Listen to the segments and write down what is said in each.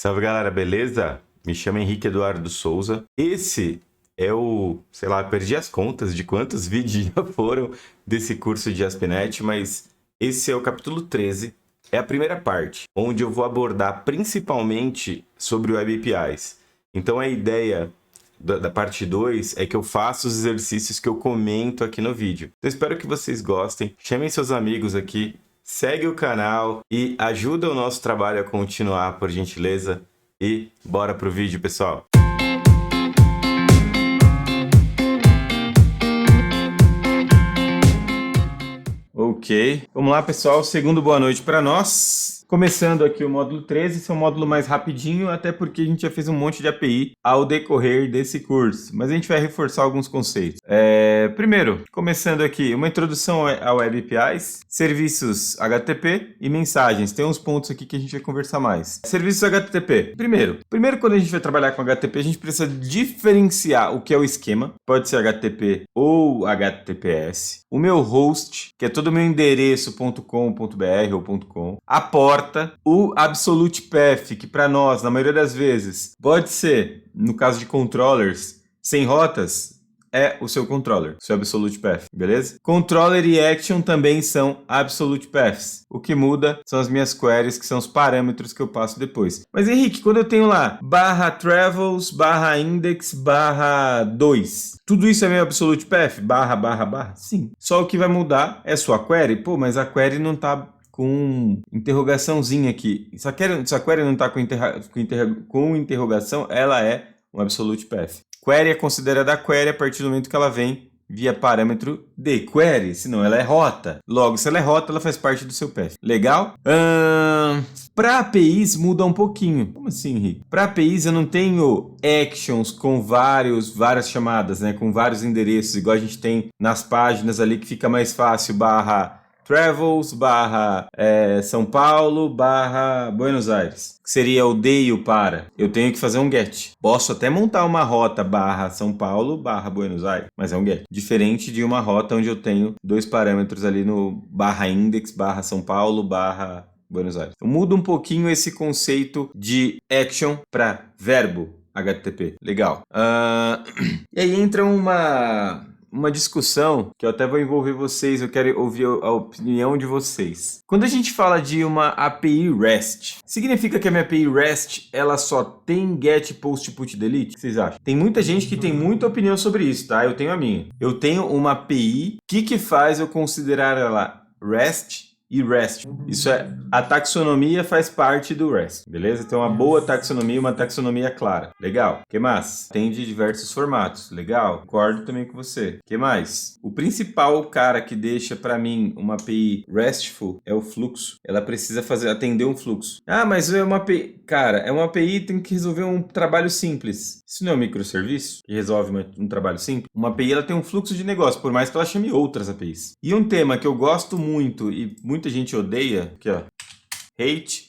Salve galera, beleza? Me chamo Henrique Eduardo Souza. Esse é perdi as contas de quantos vídeos já foram desse curso de ASP.NET, mas esse é o capítulo 13, é a primeira parte, onde eu vou abordar principalmente sobre Web APIs. Então a ideia da parte 2 é que eu faça os exercícios que eu comento aqui no vídeo. Então espero que vocês gostem, chamem seus amigos aqui, segue o canal e ajuda o nosso trabalho a continuar, por gentileza. E bora pro vídeo, pessoal! Ok, vamos lá, pessoal. Segundo boa noite para nós. Começando aqui o módulo 13, esse é um módulo mais rapidinho, até porque a gente já fez um monte de API ao decorrer desse curso, mas a gente vai reforçar alguns conceitos. Primeiro, começando aqui, uma introdução a Web APIs, serviços HTTP e mensagens. Tem uns pontos aqui que a gente vai conversar mais. Serviços HTTP. Primeiro, quando a gente vai trabalhar com HTTP, a gente precisa diferenciar o que é o esquema, pode ser HTTP ou HTTPS, o meu host, que é todo o meu endereço .com.br ou .com, a porta, o absolute path, que para nós, na maioria das vezes, pode ser, no caso de controllers, sem rotas, é o seu controller, seu absolute path, beleza? Controller e action também são absolute paths. O que muda são as minhas queries, que são os parâmetros que eu passo depois. Mas Henrique, quando eu tenho lá /travels, /index, /2, tudo isso é meu absolute path? //? Sim. Só o que vai mudar é sua query. Pô, mas a query não tá com interrogaçãozinha aqui. Se a query não está com interrogação, ela é um absolute path. Query é considerada query a partir do momento que ela vem via parâmetro de query, senão ela é rota. Logo, se ela é rota, ela faz parte do seu path. Legal? Para APIs muda um pouquinho. Como assim, Henrique? Para APIs eu não tenho actions com várias chamadas, né? Com vários endereços, igual a gente tem nas páginas ali que fica mais fácil, /travels, São Paulo, /Buenos Aires. Que seria o de e o para. Eu tenho que fazer um get. Posso até montar uma rota /São Paulo, /Buenos Aires, mas é um get. Diferente de uma rota onde eu tenho dois parâmetros ali no /index, /São Paulo, /Buenos Aires. Eu mudo um pouquinho esse conceito de action para verbo HTTP. Legal. E aí entra uma discussão que eu até vou envolver vocês, eu quero ouvir a opinião de vocês. Quando a gente fala de uma API REST, significa que a minha API REST ela só tem GET, POST, PUT, DELETE? O que vocês acham? Tem muita gente que tem muita opinião sobre isso, tá? Eu tenho a minha. Eu tenho uma API, o que faz eu considerar ela REST e REST? Isso é, a taxonomia faz parte do REST, beleza? Então uma boa taxonomia, uma taxonomia clara. Legal. O que mais? Tem de diversos formatos. Legal. Concordo também com você. O que mais? O principal cara que deixa para mim uma API RESTful é o fluxo. Ela precisa atender um fluxo. Ah, mas é uma API... Cara, é uma API que tem que resolver um trabalho simples. Isso não é um microserviço que resolve um trabalho simples? Uma API ela tem um fluxo de negócio, por mais que ela chame outras APIs. E um tema que eu gosto muito e muita gente odeia, aqui ó,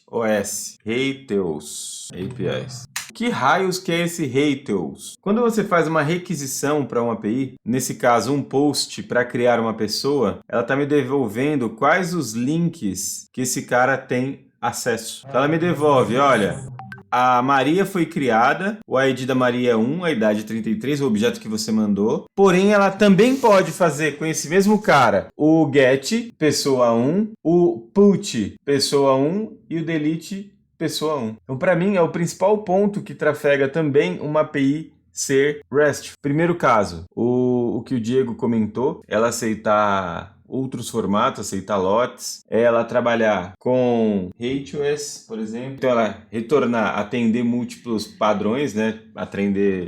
HOS, Rateos APIs. Que raios que é esse Rateos? Quando você faz uma requisição para uma API, nesse caso um post para criar uma pessoa, ela está me devolvendo quais os links que esse cara tem acesso. Então ela me devolve, olha, a Maria foi criada, o ID da Maria é 1, a idade é 33, o objeto que você mandou. Porém, ela também pode fazer com esse mesmo cara o get, pessoa 1, o put, pessoa 1 e o delete, pessoa 1. Então, para mim, é o principal ponto que trafega também uma API ser REST. Primeiro caso, o que o Diego comentou, ela aceitar outros formatos, aceitar lotes, ela trabalhar com HOS, por exemplo, então ela retornar, atender múltiplos padrões, né,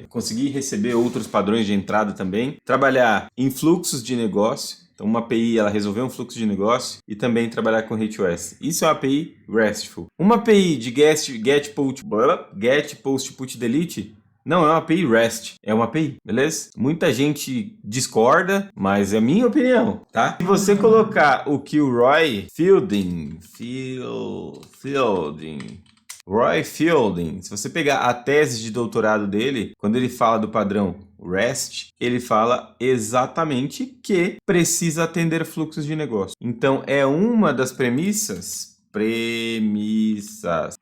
conseguir receber outros padrões de entrada também, trabalhar em fluxos de negócio, então uma API ela resolver um fluxo de negócio e também trabalhar com HOS. Isso é uma API RESTful. Uma API de get, post, put, delete, não é uma API REST, é uma API, beleza? Muita gente discorda, mas é a minha opinião, tá? Se você colocar o que o Roy Fielding, se você pegar a tese de doutorado dele, quando ele fala do padrão REST, ele fala exatamente que precisa atender fluxos de negócio. Então, é uma das premissas Premissas.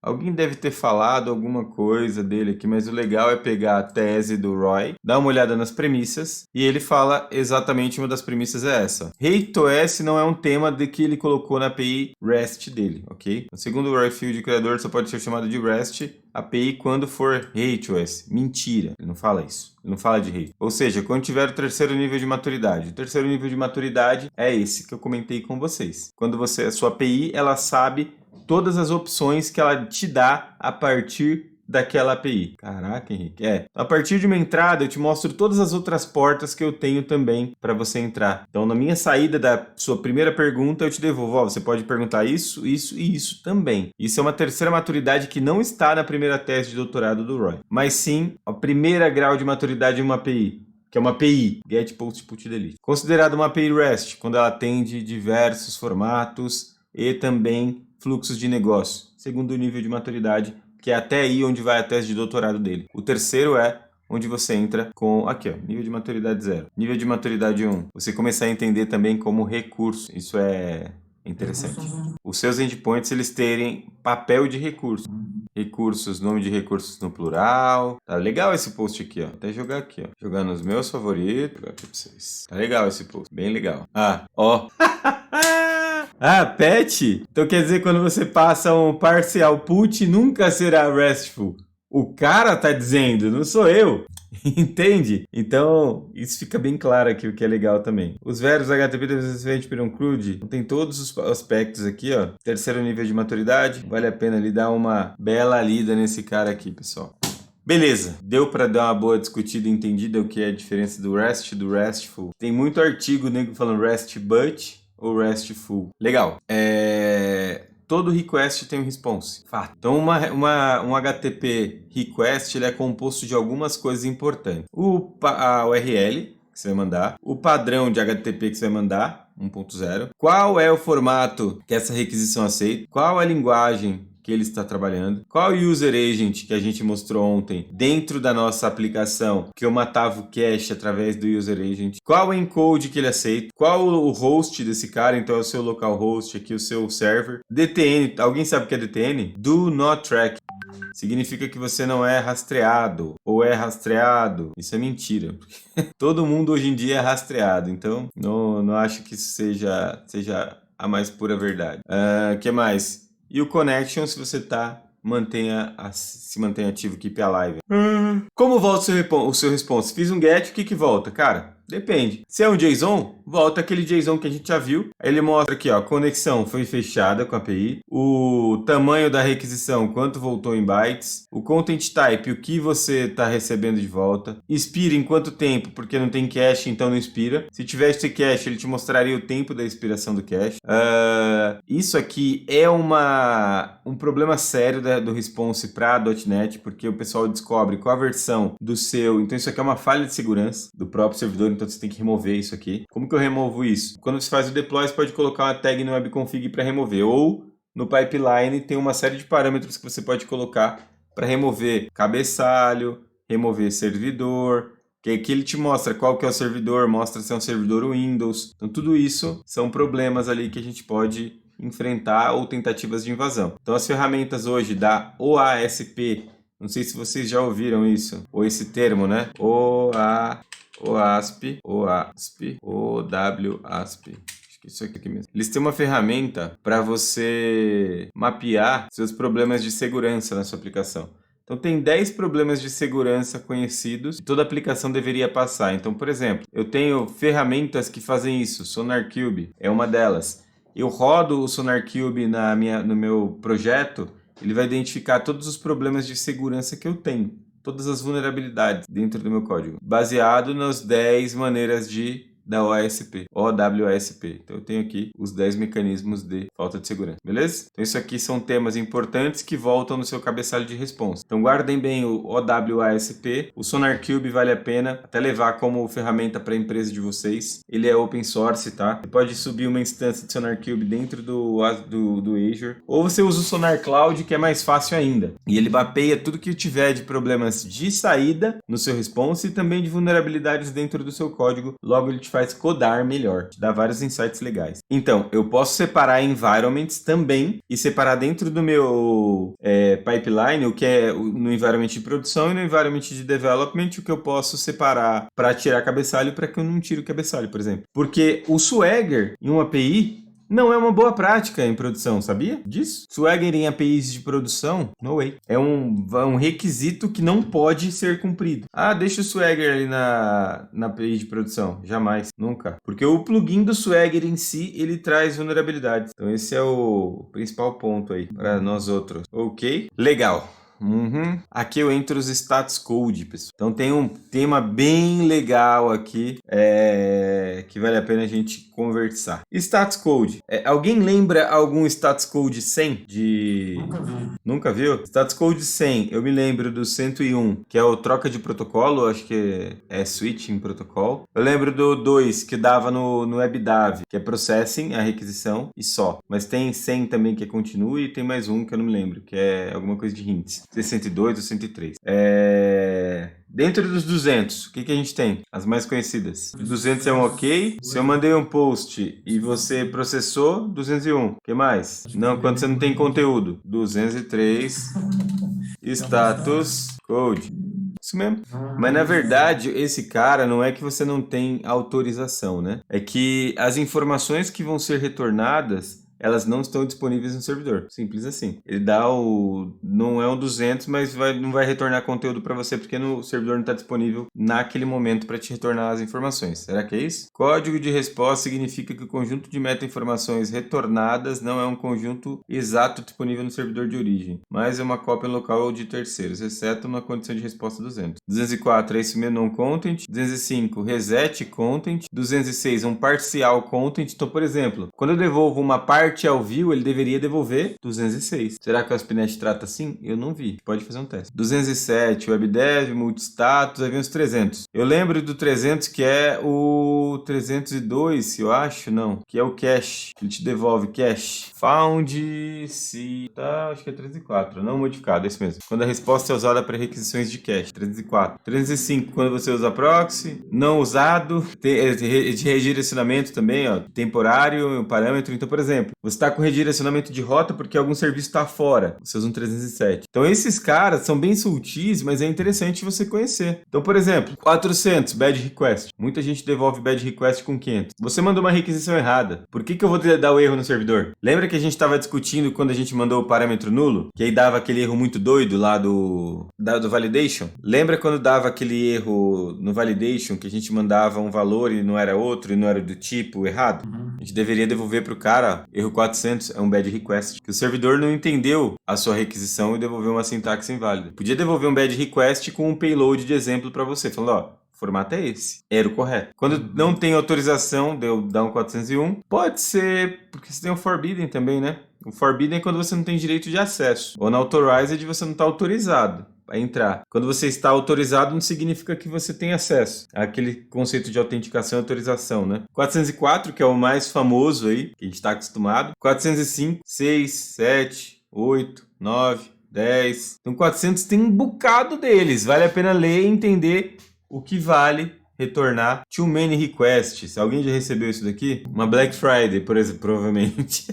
Alguém deve ter falado alguma coisa dele aqui, mas o legal é pegar a tese do Roy, dar uma olhada nas premissas, e ele fala exatamente uma das premissas é essa. RateOS não é um tema de que ele colocou na API REST dele, ok? Segundo o Roy Field, o criador, só pode ser chamado de REST API quando for RateOS. Mentira, ele não fala isso. Ele não fala de rate. Ou seja, quando tiver o terceiro nível de maturidade. O terceiro nível de maturidade é esse que eu comentei com vocês. Quando a sua API, ela sabe todas as opções que ela te dá a partir daquela API. Caraca, Henrique. A partir de uma entrada, eu te mostro todas as outras portas que eu tenho também para você entrar. Então, na minha saída da sua primeira pergunta, eu te devolvo. Você pode perguntar isso, isso e isso também. Isso é uma terceira maturidade que não está na primeira tese de doutorado do Roy. Mas sim, a primeira grau de maturidade de uma API. Que é uma API, Get, Post, Put, Delete. Considerada uma API REST, quando ela atende diversos formatos e também fluxos de negócio. Segundo nível de maturidade, que é até aí onde vai a tese de doutorado dele. O terceiro é onde você entra com, aqui ó, nível de maturidade 0. Nível de maturidade 1, você começar a entender também como recurso. Isso é interessante. Os seus endpoints, eles terem papel de recurso. Recursos, nome de recursos no plural. Tá legal esse post aqui, ó. Até jogar aqui, ó. Jogar nos meus favoritos. Vou jogar aqui pra vocês. Tá legal esse post, bem legal. Ó. Pet? Então quer dizer, quando você passa um parcial put, nunca será RESTful. O cara tá dizendo, não sou eu. Entende? Então, isso fica bem claro aqui, o que é legal também. Os verbos HTTP devem include, tem todos os aspectos aqui, ó. Terceiro nível de maturidade. Vale a pena ali dar uma bela lida nesse cara aqui, pessoal. Beleza, deu para dar uma boa discutida e entendida o que é a diferença do REST e do RESTful. Tem muito artigo nego falando REST but ou RESTful. Legal. Todo request tem um response. Fato. Então, um HTTP request ele é composto de algumas coisas importantes. A URL que você vai mandar, o padrão de HTTP que você vai mandar, 1.0, qual é o formato que essa requisição aceita, qual a linguagem que ele está trabalhando, qual o user agent que a gente mostrou ontem dentro da nossa aplicação, que eu matava o cache através do user agent, qual o encode que ele aceita, qual o host desse cara, então é o seu localhost aqui, o seu server, DTN, alguém sabe o que é DTN? Do Not Track. Significa que você não é rastreado ou é rastreado. Isso é mentira. Todo mundo hoje em dia é rastreado, então não acho que isso seja a mais pura verdade. Que mais? E o connection, se você se mantém ativo, keep alive. Como volta o seu response? Fiz um get, o que volta? Cara, depende. Se é um JSON, volta aquele JSON que a gente já viu. Aí ele mostra aqui, ó, a conexão foi fechada com a API, o tamanho da requisição, quanto voltou em bytes, o content type, o que você está recebendo de volta, expira em quanto tempo, porque não tem cache, então não expira. Se tivesse cache, ele te mostraria o tempo da expiração do cache. Isso aqui é um problema sério do response para .NET, porque o pessoal descobre qual a versão do seu... Então isso aqui é uma falha de segurança do próprio servidor, então você tem que remover isso aqui. Como que eu removo isso? Quando você faz o deploy, você pode colocar uma tag no webconfig para remover, ou no pipeline tem uma série de parâmetros que você pode colocar para remover cabeçalho, remover servidor, que aqui ele te mostra qual que é o servidor, mostra se é um servidor Windows. Então tudo isso são problemas ali que a gente pode enfrentar ou tentativas de invasão. Então as ferramentas hoje da OASP, não sei se vocês já ouviram isso, ou esse termo, né? OWASP. Isso aqui mesmo. Eles têm uma ferramenta para você mapear seus problemas de segurança na sua aplicação. Então tem 10 problemas de segurança conhecidos que toda aplicação deveria passar. Então, por exemplo, eu tenho ferramentas que fazem isso. SonarQube é uma delas. Eu rodo o SonarQube no meu projeto, ele vai identificar todos os problemas de segurança que eu tenho. Todas as vulnerabilidades dentro do meu código. Baseado nas 10 maneiras da OWASP. Então eu tenho aqui os 10 mecanismos de falta de segurança, beleza? Então isso aqui são temas importantes que voltam no seu cabeçalho de responsa. Então guardem bem o OWASP, o SonarQube vale a pena até levar como ferramenta para a empresa de vocês. Ele é open source, tá? Você pode subir uma instância de SonarQube dentro do Azure, ou você usa o Sonar Cloud, que é mais fácil ainda. E ele mapeia tudo que tiver de problemas de saída no seu response e também de vulnerabilidades dentro do seu código. Logo ele te faz codar melhor, te dá vários insights legais. Então, eu posso separar environments também e separar dentro do meu pipeline o que é no environment de produção e no environment de development o que eu posso separar para tirar cabeçalho para que eu não tire o cabeçalho, por exemplo. Porque o Swagger em uma API não é uma boa prática em produção, sabia disso? Swagger em APIs de produção, no way. É um requisito que não pode ser cumprido. Ah, deixa o Swagger ali na API de produção. Jamais, nunca. Porque o plugin do Swagger em si, ele traz vulnerabilidades. Então esse é o principal ponto aí para nós outros. Ok? Legal. Aqui eu entro os status code, pessoal. Então tem um tema bem legal aqui que vale a pena a gente conversar. Status code. Alguém lembra algum status code 100 de... Nunca viu? Status code 100. Eu me lembro do 101, que é o troca de protocolo. Acho que é switching protocol. Eu lembro do 2, que dava no WebDAV, que é processing, a requisição e só. Mas tem 100 também que é continue e tem mais um que eu não me lembro, que é alguma coisa de hints. 102 ou 103. Dentro dos 200, o que a gente tem? As mais conhecidas. 200 é um ok. Se eu mandei um post e você processou, 201. O que mais? Não, quando você não tem conteúdo. 203. Status code. Isso mesmo. Mas na verdade, esse cara não é que você não tem autorização, né? É que as informações que vão ser retornadas, elas não estão disponíveis no servidor. Simples assim. Ele dá não é um 200, mas não vai retornar conteúdo para você porque no servidor não está disponível naquele momento para te retornar as informações. Será que é isso? Código de resposta significa que o conjunto de meta-informações retornadas não é um conjunto exato disponível no servidor de origem, mas é uma cópia local de terceiros, exceto uma condição de resposta 200. 204 é esse mesmo non-content. 205, reset content. 206, um parcial content. Então, por exemplo, quando eu devolvo uma parte ao view, ele deveria devolver 206. Será que o ASP.NET trata assim? Eu não vi. Pode fazer um teste. 207, WebDev, multistatus, aí vem os 300. Eu lembro do 300 que é o 302, eu acho, não, que é o cache. Ele te devolve cache. Found, se tá, acho que é 304, não modificado, é isso mesmo. Quando a resposta é usada para requisições de cache, 304. 305, quando você usa proxy, não usado, de redirecionamento também, ó, temporário, parâmetro. Então, por exemplo, você está com redirecionamento de rota porque algum serviço está fora. Você usa um 307. Então, esses caras são bem sutis, mas é interessante você conhecer. Então, por exemplo, 400, bad request. Muita gente devolve bad request com 500. Você mandou uma requisição errada. Por que eu vou dar o erro no servidor? Lembra que a gente estava discutindo quando a gente mandou o parâmetro nulo? Que aí dava aquele erro muito doido lá do validation? Lembra quando dava aquele erro no validation que a gente mandava um valor e não era outro e não era do tipo errado? A gente deveria devolver para o cara, erro 400 é um bad request, que o servidor não entendeu a sua requisição e devolveu uma sintaxe inválida. Podia devolver um bad request com um payload de exemplo para você, falando, ó, o formato é esse, era o correto. Quando não tem autorização, deu dar um 401, pode ser, porque você tem o forbidden também, né? O forbidden é quando você não tem direito de acesso, ou na authorized você não está autorizado a entrar. Quando você está autorizado, não significa que você tem acesso àquele conceito de autenticação e autorização, né? 404, que é o mais famoso aí, que a gente está acostumado. 405, 6, 7, 8, 9, 10. Então 400 tem um bocado deles. Vale a pena ler e entender o que vale retornar too many requests. Alguém já recebeu isso daqui? Uma Black Friday, por exemplo, provavelmente.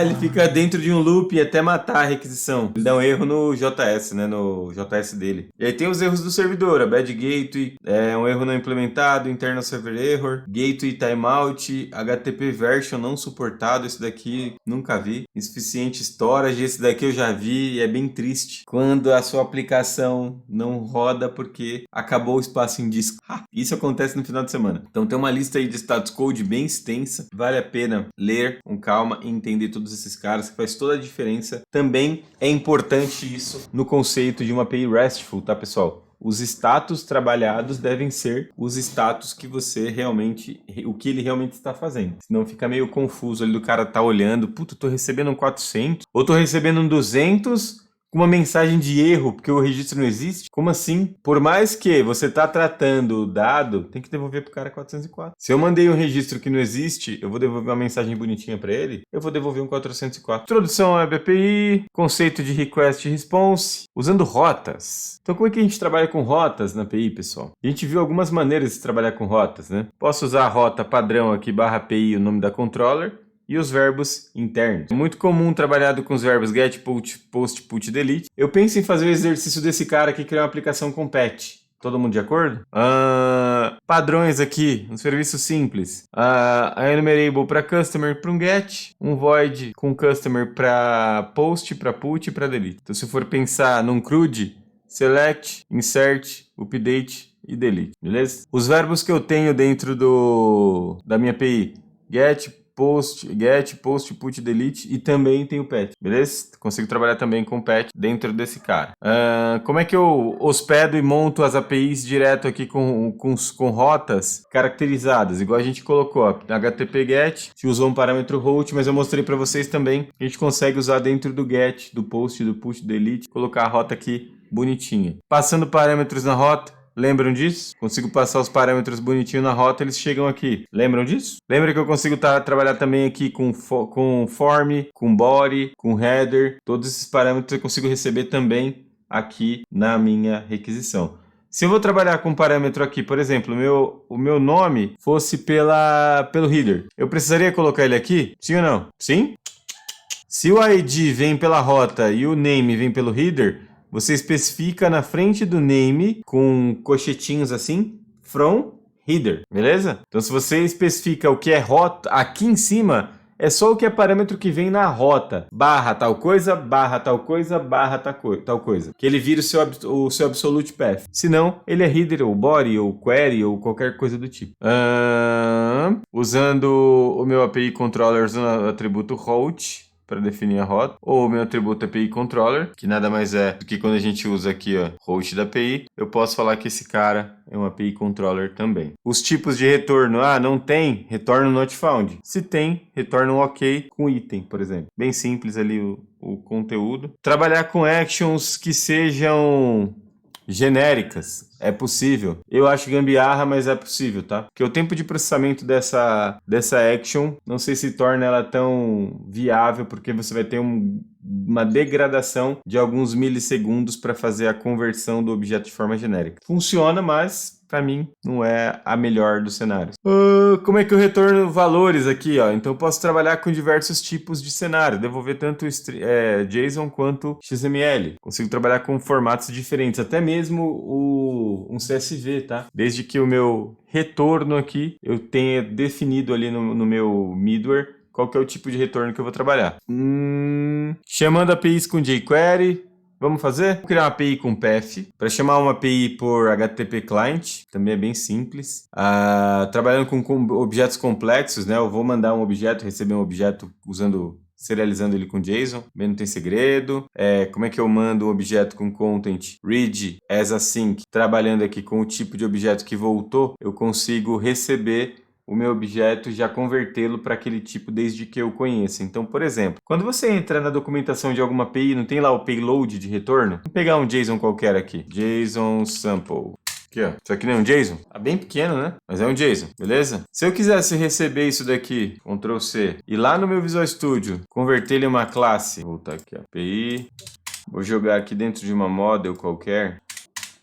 Ele fica dentro de um loop até matar a requisição. Ele dá um erro no JS, né? No JS dele. E aí tem os erros do servidor. A bad gateway, um erro não implementado, internal server error, gateway timeout, HTTP version não suportado. Esse daqui nunca vi. Insuficiente storage, esse daqui eu já vi e é bem triste. Quando a sua aplicação não roda porque acabou o espaço em disco. Isso acontece no final de semana. Então tem uma lista aí de status code bem extensa. Vale a pena ler com calma e entender todos esses caras, que faz toda a diferença. Também é importante isso no conceito de uma API RESTful, tá, pessoal? Os status trabalhados devem ser os status que você realmente, o que ele realmente está fazendo. Senão fica meio confuso ali do cara tá olhando, puta, tô recebendo um 400, ou tô recebendo um 200, com uma mensagem de erro, porque o registro não existe? Como assim? Por mais que você está tratando o dado, tem que devolver para o cara 404. Se eu mandei um registro que não existe, eu vou devolver uma mensagem bonitinha para ele, eu vou devolver um 404. Introdução à Web API, conceito de request e response, usando rotas. Então como é que a gente trabalha com rotas na API, pessoal? A gente viu algumas maneiras de trabalhar com rotas, né? Posso usar a rota padrão aqui, /API, o nome da controller, e os verbos internos. É muito comum trabalhado com os verbos get, post, put, delete. Eu penso em fazer o exercício desse cara aqui, criar uma aplicação com patch. Todo mundo de acordo? Padrões aqui, um serviço simples. A enumerable para customer para um get, um void com customer para post, para put e para delete. Então se for pensar num CRUD, select, insert, update e delete, beleza? Os verbos que eu tenho dentro da minha API, get, post, put, delete e também tem o patch, beleza? Consigo trabalhar também com patch dentro desse cara. Como é que eu hospedo e monto as APIs direto aqui com rotas caracterizadas, igual a gente colocou, ó, HTTP GET, se usou um parâmetro route, mas eu mostrei para vocês também que a gente consegue usar dentro do GET, do post, do put, delete, colocar a rota aqui bonitinha. Passando parâmetros na rota, lembram disso? Consigo passar os parâmetros bonitinho na rota, eles chegam aqui. Lembram disso? Lembra que eu consigo trabalhar também aqui com form, com body, com header. Todos esses parâmetros eu consigo receber também aqui na minha requisição. Se eu vou trabalhar com um parâmetro aqui, por exemplo, o meu nome fosse pelo header, eu precisaria colocar ele aqui? Sim ou não? Sim? Se o ID vem pela rota e o name vem pelo header, você especifica na frente do name, com cochetinhos assim, from header, beleza? Então se você especifica o que é rota aqui em cima, é só o que é parâmetro que vem na rota. Barra tal coisa, barra tal coisa, barra tal coisa. Que ele vira o seu absolute path. Se não, ele é header, ou body, ou query, ou qualquer coisa do tipo. Usando o meu API controller, usando o atributo route, para definir a rota, ou o meu atributo API Controller, que nada mais é do que quando a gente usa aqui, ó, host da API, eu posso falar que esse cara é um API Controller também. Os tipos de retorno, não tem, retorna not found. Se tem, retorna um ok com item, por exemplo. Bem simples ali o conteúdo. Trabalhar com actions que sejam genéricas, é possível. Eu acho gambiarra, mas é possível, tá? Porque o tempo de processamento dessa action, não sei se torna ela tão viável, porque você vai ter uma degradação de alguns milissegundos para fazer a conversão do objeto de forma genérica. Funciona, mas para mim não é a melhor dos cenários. Como é que eu retorno valores aqui, ó? Então eu posso trabalhar com diversos tipos de cenário, devolver tanto JSON quanto XML. Consigo trabalhar com formatos diferentes, até mesmo um CSV, tá? Desde que o meu retorno aqui eu tenha definido ali no meu middleware qual que é o tipo de retorno que eu vou trabalhar. Chamando APIs com jQuery. Vamos fazer? Vou criar uma API com path, para chamar uma API por HTTP Client, também é bem simples. Trabalhando com objetos complexos, né? Eu vou mandar um objeto, receber um objeto serializando ele com JSON, bem não tem segredo. Como é que eu mando um objeto com content read as async, trabalhando aqui com o tipo de objeto que voltou, eu consigo receber o meu objeto e já convertê-lo para aquele tipo desde que eu conheça. Então, por exemplo, quando você entra na documentação de alguma API, não tem lá o payload de retorno? Vou pegar um JSON qualquer aqui. JSON sample. Aqui, ó. Isso aqui não é um JSON? Tá bem pequeno, né? Mas é um JSON, beleza? Se eu quisesse receber isso daqui, Ctrl C, e lá no meu Visual Studio, converter ele em uma classe, vou voltar aqui, API, vou jogar aqui dentro de uma model qualquer,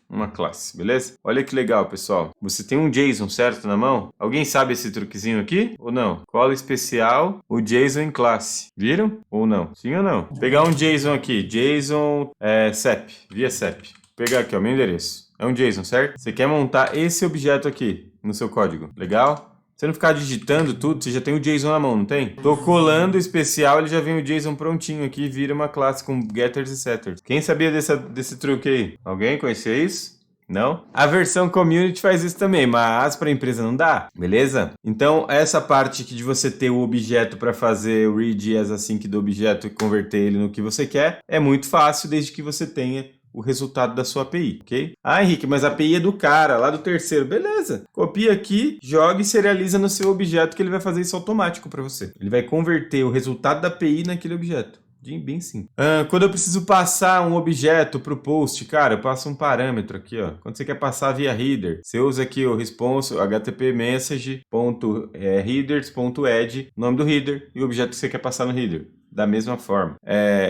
uma classe, beleza? Olha que legal, pessoal. Você tem um JSON, certo, na mão? Alguém sabe esse truquezinho aqui? Ou não? Cola especial, o JSON em classe. Viram? Ou não? Sim ou não? Vou pegar um JSON aqui. JSON SEP. Via SEP. Vou pegar aqui, ó, meu endereço. É um JSON, certo? Você quer montar esse objeto aqui no seu código. Legal? Você não ficar digitando tudo, você já tem o JSON na mão, não tem? Tô colando o especial, ele já vem o JSON prontinho aqui e vira uma classe com getters e setters. Quem sabia desse truque aí? Alguém conhecia isso? Não? A versão community faz isso também, mas para a empresa não dá, beleza? Então, essa parte aqui de você ter o objeto para fazer o read as async do objeto e converter ele no que você quer, é muito fácil desde que você tenha o resultado da sua API, ok? Henrique, mas a API é do cara, lá do terceiro. Beleza. Copia aqui, joga e serializa no seu objeto que ele vai fazer isso automático para você. Ele vai converter o resultado da API naquele objeto. Bem simples. Quando eu preciso passar um objeto para o post, cara, eu passo um parâmetro aqui, ó. Quando você quer passar via header, você usa aqui o response, http message.headers.add, nome do header e o objeto que você quer passar no header. Da mesma forma.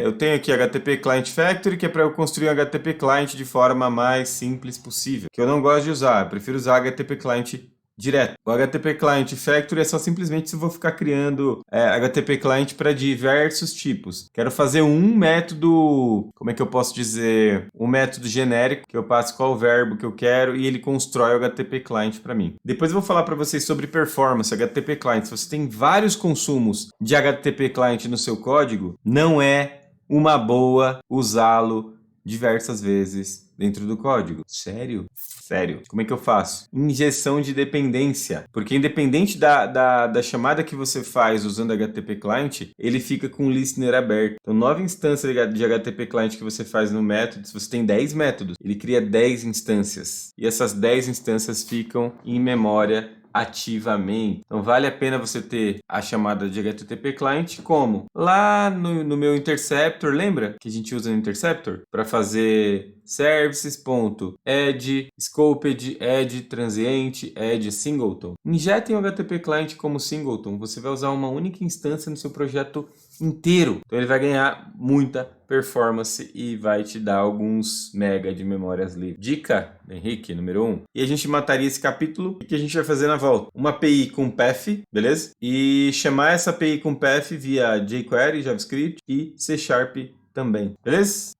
Eu tenho aqui HTTP Client Factory, que é para eu construir um HTTP Client de forma mais simples possível. Que eu não gosto de usar, eu prefiro usar HTTP Client direto. O HTTP Client Factory é só simplesmente se eu vou ficar criando HTTP Client para diversos tipos. Quero fazer um método, como é que eu posso dizer? Um método genérico, que eu passo qual verbo que eu quero e ele constrói o HTTP Client para mim. Depois eu vou falar para vocês sobre performance, HTTP Client. Se você tem vários consumos de HTTP Client no seu código, não é uma boa usá-lo diversas vezes dentro do código. Sério? Sério. Como é que eu faço? Injeção de dependência. Porque independente da chamada que você faz usando HTTP Client, ele fica com o listener aberto. Então, nova instância de HTTP Client que você faz no método, se você tem 10 métodos, ele cria 10 instâncias. E essas 10 instâncias ficam em memória ativamente. Então vale a pena você ter a chamada de HTTP Client como? Lá no meu Interceptor, lembra que a gente usa no Interceptor? Para fazer services.add, scoped, add, transient, add, singleton. Injetem o HTTP Client como singleton. Você vai usar uma única instância no seu projeto inteiro. Então ele vai ganhar muita performance e vai te dar alguns mega de memórias livres. Dica, Henrique, número 1. E a gente mataria esse capítulo. O que a gente vai fazer na volta? Uma API com path, beleza? E chamar essa API com path via jQuery, JavaScript e C# também, beleza?